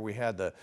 we had the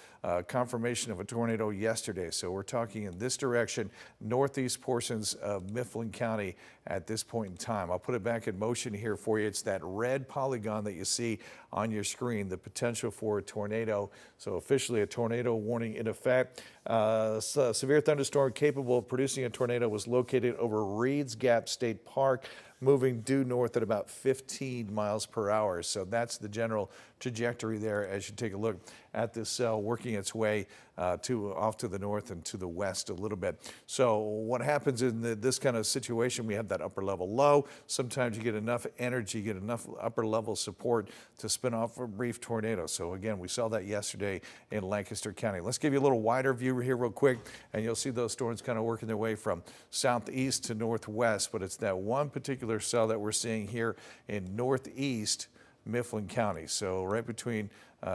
confirmation of a tornado yesterday. So we're talking in this direction, northeast portions of Mifflin County at this point in time. I'll put it back in motion here for you. It's that red polygon that you see on your screen, the potential for a tornado. So officially a tornado warning in effect. Severe thunderstorm capable of producing a tornado was located over Reeds Gap State Park, moving due north at about 15 miles per hour. So that's the general trajectory there as you take a look at this cell working its way off to the north and to the west a little bit. So what happens in this kind of situation, we have that upper level low. Sometimes you get enough energy, you get enough upper level support to spin off a brief tornado. So again, we saw that yesterday in Lancaster County. Let's give you a little wider view here real quick, and you'll see those storms kind of working their way from southeast to northwest, but it's that one particular cell that we're seeing here in northeast Mifflin County. So right between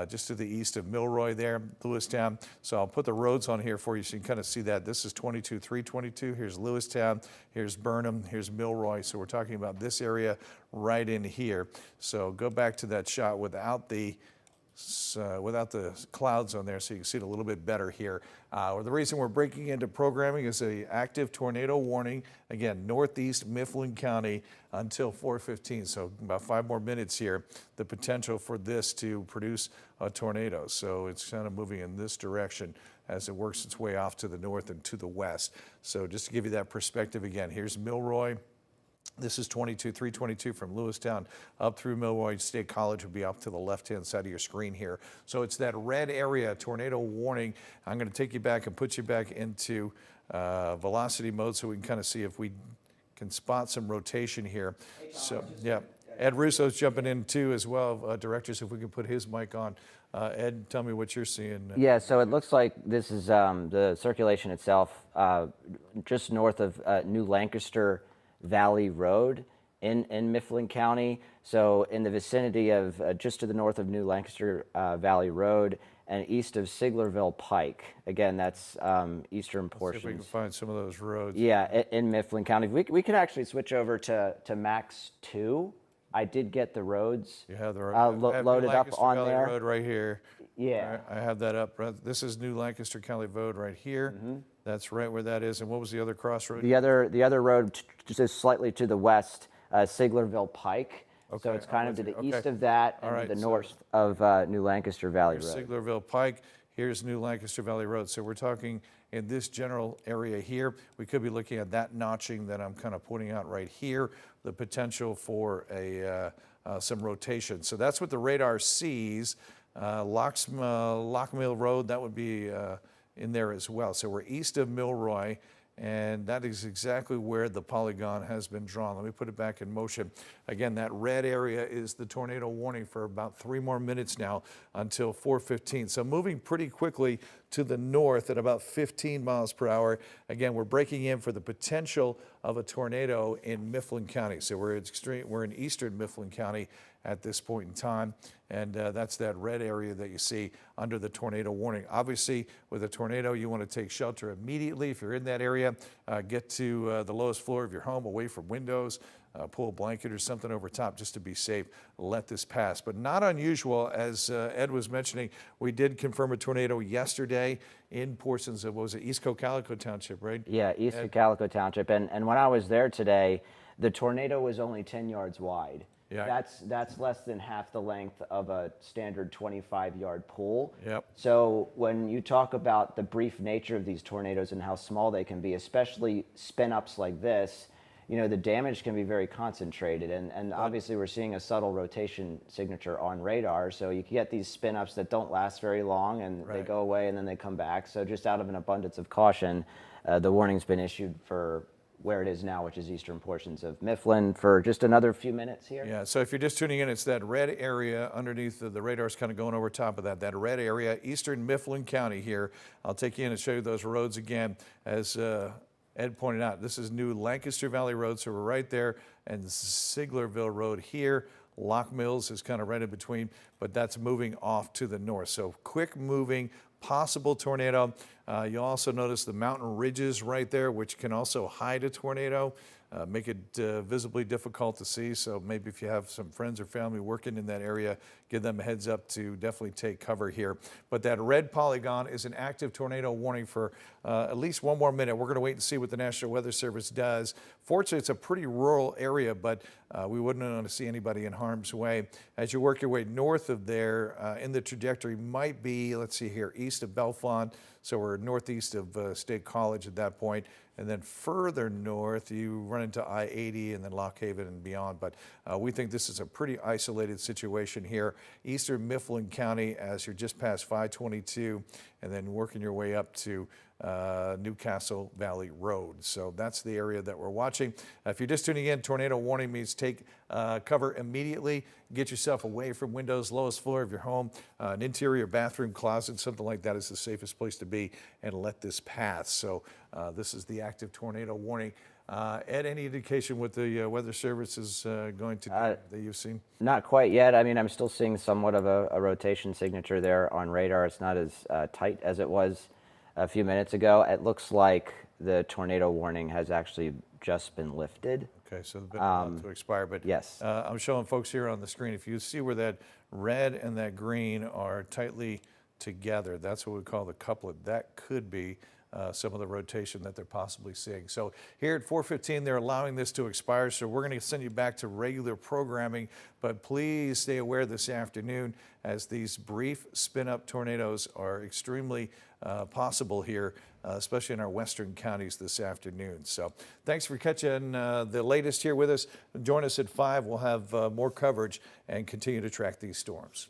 just to the east of Milroy there, Lewistown. So I'll put the roads on here for you so you can kind of see that. This is 22-322. Here's Lewistown, here's Burnham, here's Milroy. So we're talking about this area right in here. So go back to that shot without the clouds on there so you can see it a little bit better here. The reason we're breaking into programming is an active tornado warning, again, northeast Mifflin County until 4:15, so about 5 more minutes here, the potential for this to produce a tornado. So it's kind of moving in this direction as it works its way off to the north and to the west. So just to give you that perspective again, here's Milroy. This is 22-322 from Lewistown up through Milroy State College would be up to the left-hand side of your screen here. So it's that red area, tornado warning. I'm going to take you back and put you back into velocity mode so we can kind of see if we can spot some rotation here. So, yeah. Ed Russo's jumping in too as well, directors, if we can put his mic on. Ed, tell me what you're seeing. Yeah, so it looks like this is the circulation itself just north of New Lancaster Valley Road in Mifflin County. So in the vicinity of just to the north of New Lancaster Valley Road and east of Siglerville Pike. Again, that's eastern portions. See if we can find some of those roads. Yeah, in Mifflin County. We could actually switch over to Max 2. I did get the roads you have the road. loaded up on Valley there. Road right here. Yeah. I have that up. This is New Lancaster County Road right here. Mm-hmm. That's right where that is. And what was the other crossroad? The other road just slightly to the west, Siglerville Pike. Okay. So it's kind of to the east of that and the north of New Lancaster Valley Road. Siglerville Pike. Here's New Lancaster Valley Road. So we're talking in this general area here. We could be looking at that notching that I'm kind of pointing out right here, the potential for some rotation. So that's what the radar sees. Lockmill Road, that would be in there as well. So we're east of Milroy, and that is exactly where the polygon has been drawn. Let me put it back in motion. Again, that red area is the tornado warning for about 3 more minutes now until 4:15. So moving pretty quickly to the north at about 15 miles per hour. Again, we're breaking in for the potential of a tornado in Mifflin County. So we're in eastern Mifflin County at this point in time, and that's that red area that you see under the tornado warning. Obviously, with a tornado, you want to take shelter immediately. If you're in that area, get to the lowest floor of your home, away from windows, pull a blanket or something over top just to be safe. Let this pass. But not unusual, as Ed was mentioning, we did confirm a tornado yesterday in portions of, what was it, East Cocalico Township, right? Yeah, East Cocalico Township. And when I was there today, the tornado was only 10 yards wide. Yeah. That's less than half the length of a standard 25-yard pool. Yep. So when you talk about the brief nature of these tornadoes and how small they can be, especially spin-ups like this, you know, the damage can be very concentrated. And obviously we're seeing a subtle rotation signature on radar. So you can get these spin-ups that don't last very long, and they go away and then they come back. So just out of an abundance of caution, the warning's been issued for where it is now, which is eastern portions of Mifflin, for just another few minutes here. Yeah, so if you're just tuning in, it's that red area underneath the radar's kind of going over top of that red area, eastern Mifflin County here. I'll take you in and show you those roads again. As Ed pointed out, this is New Lancaster Valley Road, so we're right there, and Siglerville Road here. Lock Mills is kind of right in between, but that's moving off to the north. So quick moving, possible tornado. You'll also notice the mountain ridges right there, which can also hide a tornado. make it visibly difficult to see. So maybe if you have some friends or family working in that area, give them a heads up to definitely take cover here. But that red polygon is an active tornado warning for at least one more minute. We're going to wait and see what the National Weather Service does. Fortunately, it's a pretty rural area, but we wouldn't want to see anybody in harm's way. As you work your way north of there, in the trajectory might be, let's see here, east of Bellefonte. So we're northeast of State College at that point. And then further north, you run into I-80 and then Lock Haven and beyond. But we think this is a pretty isolated situation here. Eastern Mifflin County, as you're just past 522, and then working your way up to Newcastle Valley Road. So that's the area that we're watching. If you're just tuning in, tornado warning means take cover immediately. Get yourself away from windows, lowest floor of your home, an interior bathroom, closet, something like that is the safest place to be, and let this pass. So this is the active tornado warning. Ed, any indication what the Weather Service is going to do that you've seen? Not quite yet. I mean, I'm still seeing somewhat of a rotation signature there on radar. It's not as tight as it was a few minutes ago. It looks like the tornado warning has actually just been lifted. Okay, so it's been about to expire, but yes. I'm showing folks here on the screen. If you see where that red and that green are tightly together, that's what we call the couplet. That could be some of the rotation that they're possibly seeing. So here at 4:15, they're allowing this to expire, so we're going to send you back to regular programming, but please stay aware this afternoon as these brief spin-up tornadoes are extremely possible here, especially in our western counties this afternoon. So thanks for catching the latest here with us. Join us at 5. We'll have more coverage and continue to track these storms.